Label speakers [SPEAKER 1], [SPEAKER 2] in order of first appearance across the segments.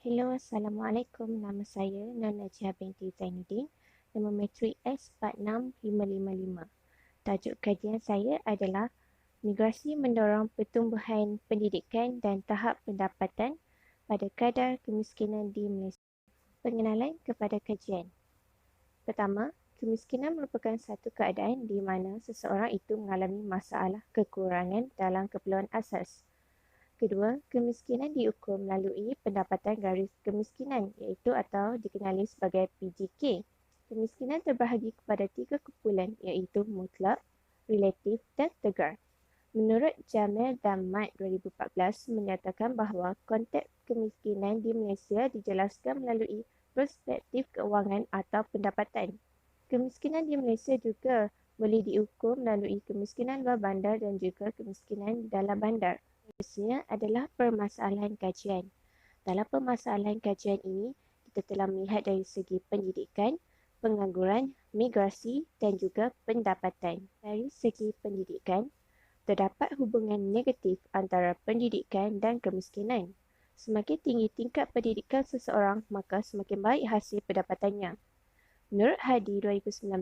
[SPEAKER 1] Hello, Assalamualaikum. Nama saya Nona Najah binti Zainuddin. Nombor matrik S46555. Tajuk kajian saya adalah migrasi mendorong pertumbuhan pendidikan dan tahap pendapatan pada kadar kemiskinan di Malaysia. Pengenalan kepada kajian. Pertama, kemiskinan merupakan satu keadaan di mana seseorang itu mengalami masalah kekurangan dalam keperluan asas. Kedua, kemiskinan diukur melalui pendapatan garis kemiskinan iaitu atau dikenali sebagai PGK. Kemiskinan terbahagi kepada tiga kumpulan iaitu mutlak, relatif dan tegar. Menurut Jamil dan Mat 2014 menyatakan bahawa konteks kemiskinan di Malaysia dijelaskan melalui perspektif keuangan atau pendapatan. Kemiskinan di Malaysia juga boleh diukur melalui kemiskinan luar bandar dan juga kemiskinan dalam bandar. Seterusnya adalah permasalahan kajian. Dalam permasalahan kajian ini, kita telah melihat dari segi pendidikan, pengangguran, migrasi dan juga pendapatan. Dari segi pendidikan, terdapat hubungan negatif antara pendidikan dan kemiskinan. Semakin tinggi tingkat pendidikan seseorang, maka semakin baik hasil pendapatannya. Menurut Hadi 2019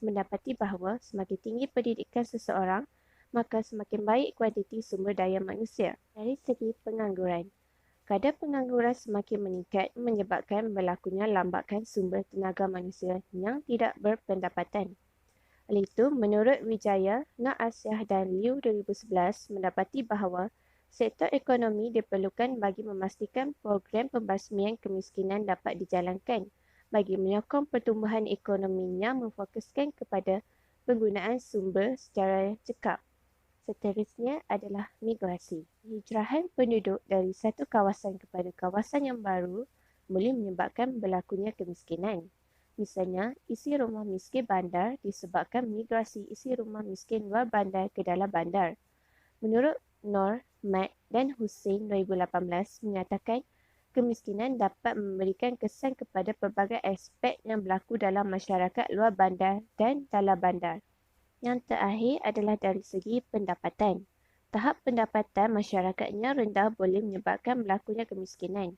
[SPEAKER 1] mendapati bahawa semakin tinggi pendidikan seseorang, maka semakin baik kuantiti sumber daya manusia. Dari segi pengangguran, kadar pengangguran semakin meningkat menyebabkan berlakunya lambakan sumber tenaga manusia yang tidak berpendapatan. Oleh itu, menurut Wijaya, Nak Asyah dan Liu 2011 mendapati bahawa sektor ekonomi diperlukan bagi memastikan program pembasmian kemiskinan dapat dijalankan bagi menyokong pertumbuhan ekonomi yang memfokuskan kepada penggunaan sumber secara cekap. Seterusnya adalah migrasi. Hijrahan penduduk dari satu kawasan kepada kawasan yang baru boleh menyebabkan berlakunya kemiskinan. Misalnya, isi rumah miskin bandar disebabkan migrasi isi rumah miskin luar bandar ke dalam bandar. Menurut Nor, Mat dan Hussein 2018 menyatakan kemiskinan dapat memberikan kesan kepada pelbagai aspek yang berlaku dalam masyarakat luar bandar dan dalam bandar. Yang terakhir adalah dari segi pendapatan. Tahap pendapatan masyarakatnya rendah boleh menyebabkan berlakunya kemiskinan.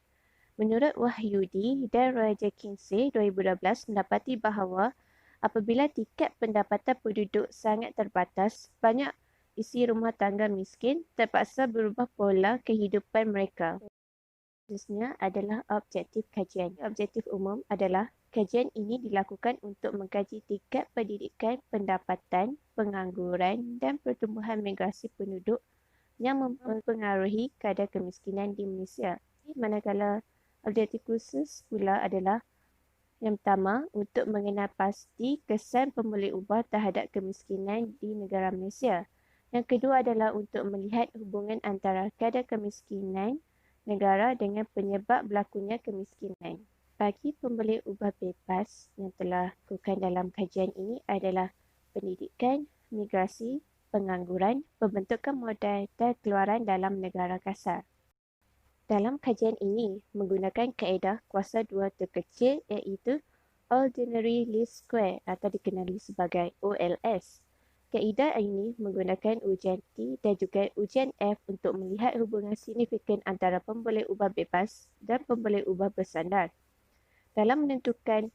[SPEAKER 1] Menurut Wahyudi dan Raja Kinsey 2012 mendapati bahawa apabila tingkat pendapatan penduduk sangat terbatas, banyak isi rumah tangga miskin terpaksa berubah pola kehidupan mereka. Seterusnya adalah objektif kajian. Objektif umum adalah kajian ini dilakukan untuk mengkaji tingkat pendidikan, pendapatan, pengangguran dan pertumbuhan migrasi penduduk yang mempengaruhi kadar kemiskinan di Malaysia. Manakala objektif khusus pula adalah yang pertama, untuk mengenal pasti kesan pemboleh ubah terhadap kemiskinan di negara Malaysia. Yang kedua adalah untuk melihat hubungan antara kadar kemiskinan negara dengan penyebab berlakunya kemiskinan. Bagi pemboleh ubah bebas yang telah lakukan dalam kajian ini adalah pendidikan, migrasi, pengangguran, pembentukan modal dan keluaran dalam negara kasar. Dalam kajian ini menggunakan kaedah kuasa dua terkecil iaitu Ordinary Least Square atau dikenali sebagai OLS. Kaedah ini menggunakan ujian T dan juga ujian F untuk melihat hubungan signifikan antara pemboleh ubah bebas dan pemboleh ubah bersandar. Dalam menentukan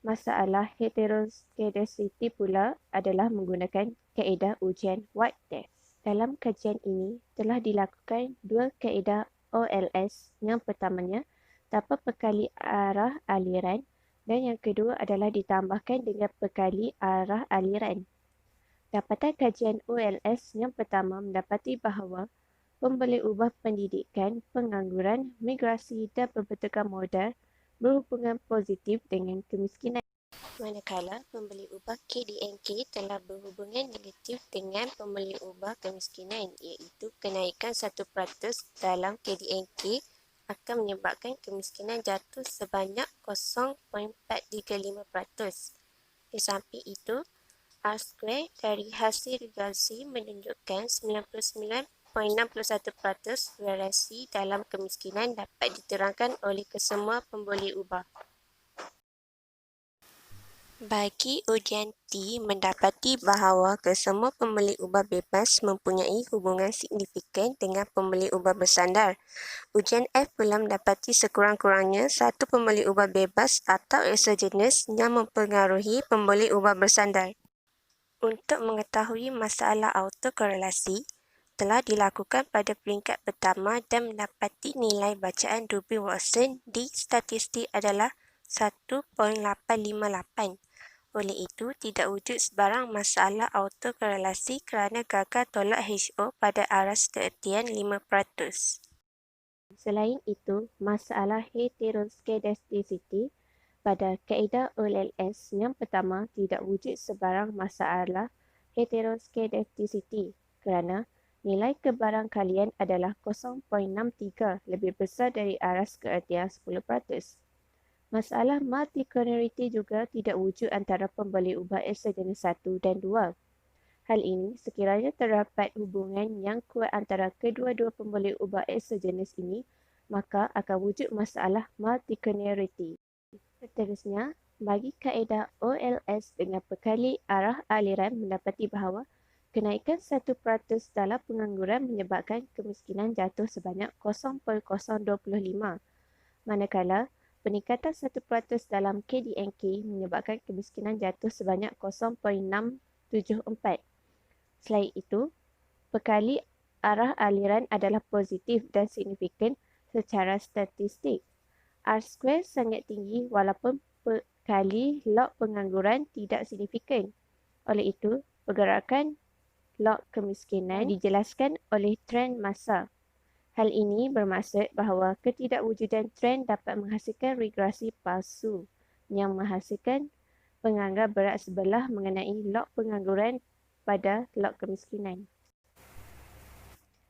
[SPEAKER 1] masalah heteroskedasity pula adalah menggunakan kaedah ujian White Test. Dalam kajian ini telah dilakukan dua kaedah OLS. Yang pertamanya tanpa pekali arah aliran dan yang kedua adalah ditambahkan dengan pekali arah aliran. Dapatan kajian OLS yang pertama mendapati bahawa pemboleh ubah pendidikan, pengangguran, migrasi dan pembentukan modal berhubungan positif dengan kemiskinan. Manakala pemboleh ubah KDNK telah berhubungan negatif dengan pemboleh ubah kemiskinan iaitu kenaikan 1% dalam KDNK akan menyebabkan kemiskinan jatuh sebanyak 0.435%. Di samping itu, R-square dari hasil regresi menunjukkan 99.61% variasi dalam kemiskinan dapat diterangkan oleh kesemua pemboleh ubah.
[SPEAKER 2] Bagi ujian T mendapati bahawa kesemua pembeli ubah bebas mempunyai hubungan signifikan dengan pembeli ubah bersandar. Ujian F pula mendapati sekurang-kurangnya satu pembeli ubah bebas atau eksogenes yang mempengaruhi pembeli ubah bersandar. Untuk mengetahui masalah autokorelasi, telah dilakukan pada peringkat pertama dan mendapati nilai bacaan Duby-Watson di statistik adalah 1.858. Oleh itu, tidak wujud sebarang masalah autokorelasi kerana gagal tolak HO pada aras keertian 5%.
[SPEAKER 1] Selain itu, masalah heteroskedasticity pada kaedah OLS yang pertama tidak wujud sebarang masalah heteroskedasticity kerana nilai kebarangkalian adalah 0.63 lebih besar dari aras keertian 10%. Masalah multicollinearity juga tidak wujud antara pembeli ubah eksogenes 1 dan 2. Hal ini sekiranya terdapat hubungan yang kuat antara kedua-dua pembeli ubah eksogenes ini, maka akan wujud masalah multicollinearity. Seterusnya, bagi kaedah OLS dengan perkali arah aliran mendapati bahawa kenaikan 1% dalam pengangguran menyebabkan kemiskinan jatuh sebanyak 0.025, manakala peningkatan 1% dalam KDNK menyebabkan kemiskinan jatuh sebanyak 0.674. Selain itu, perkali arah aliran adalah positif dan signifikan secara statistik. R2 sangat tinggi walaupun perkali log pengangguran tidak signifikan. Oleh itu, pergerakan log kemiskinan dijelaskan oleh trend masa. Hal ini bermaksud bahawa ketidakwujudan trend dapat menghasilkan regresi palsu yang menghasilkan penganggap berat sebelah mengenai log pengangguran pada log kemiskinan.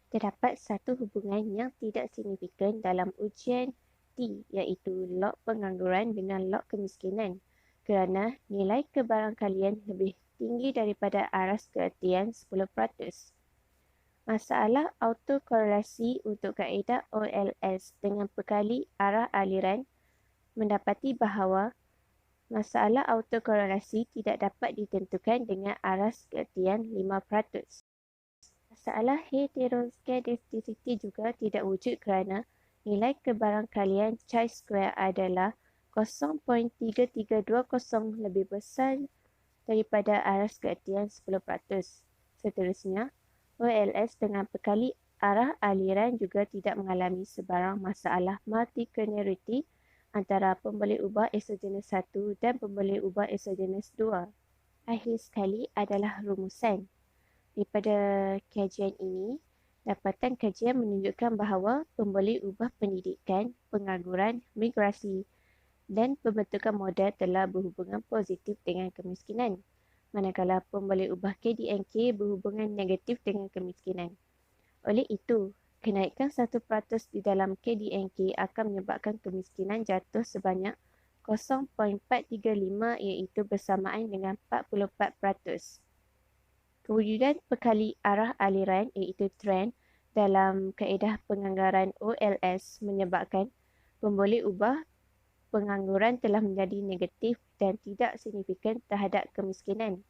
[SPEAKER 1] Terdapat satu hubungan yang tidak signifikan dalam ujian T iaitu log pengangguran dengan log kemiskinan kerana nilai kebarangkalian lebih tinggi daripada aras keertian 10%. Masalah autokorelasi untuk kaedah OLS dengan perkali arah aliran mendapati bahawa masalah autokorelasi tidak dapat ditentukan dengan aras keertian 5%. Masalah heteroskedasticity juga tidak wujud kerana nilai kebarangkalian chi-square adalah 0.3320 lebih besar daripada aras keertian 10%. Seterusnya, OLS dengan perkali arah aliran juga tidak mengalami sebarang masalah multicollinearity antara pembeli ubah eksogenes 1 dan pembeli ubah eksogenes 2. Akhir sekali adalah rumusan. Daripada kajian ini, dapatan kajian menunjukkan bahawa pembeli ubah pendidikan, pengangguran, migrasi dan pembentukan modal telah berhubungan positif dengan kemiskinan, manakala pembeli ubah KDNK berhubungan negatif dengan kemiskinan. Oleh itu, kenaikan 1% di dalam KDNK akan menyebabkan kemiskinan jatuh sebanyak 0.435 iaitu bersamaan dengan 44%. Kewujudan perkali arah aliran iaitu trend dalam kaedah penganggaran OLS menyebabkan pembeli ubah pengangguran telah menjadi negatif dan tidak signifikan terhadap kemiskinan.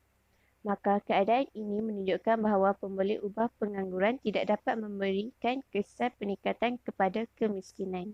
[SPEAKER 1] Maka keadaan ini menunjukkan bahawa pembeli ubah pengangguran tidak dapat memberikan kesan peningkatan kepada kemiskinan.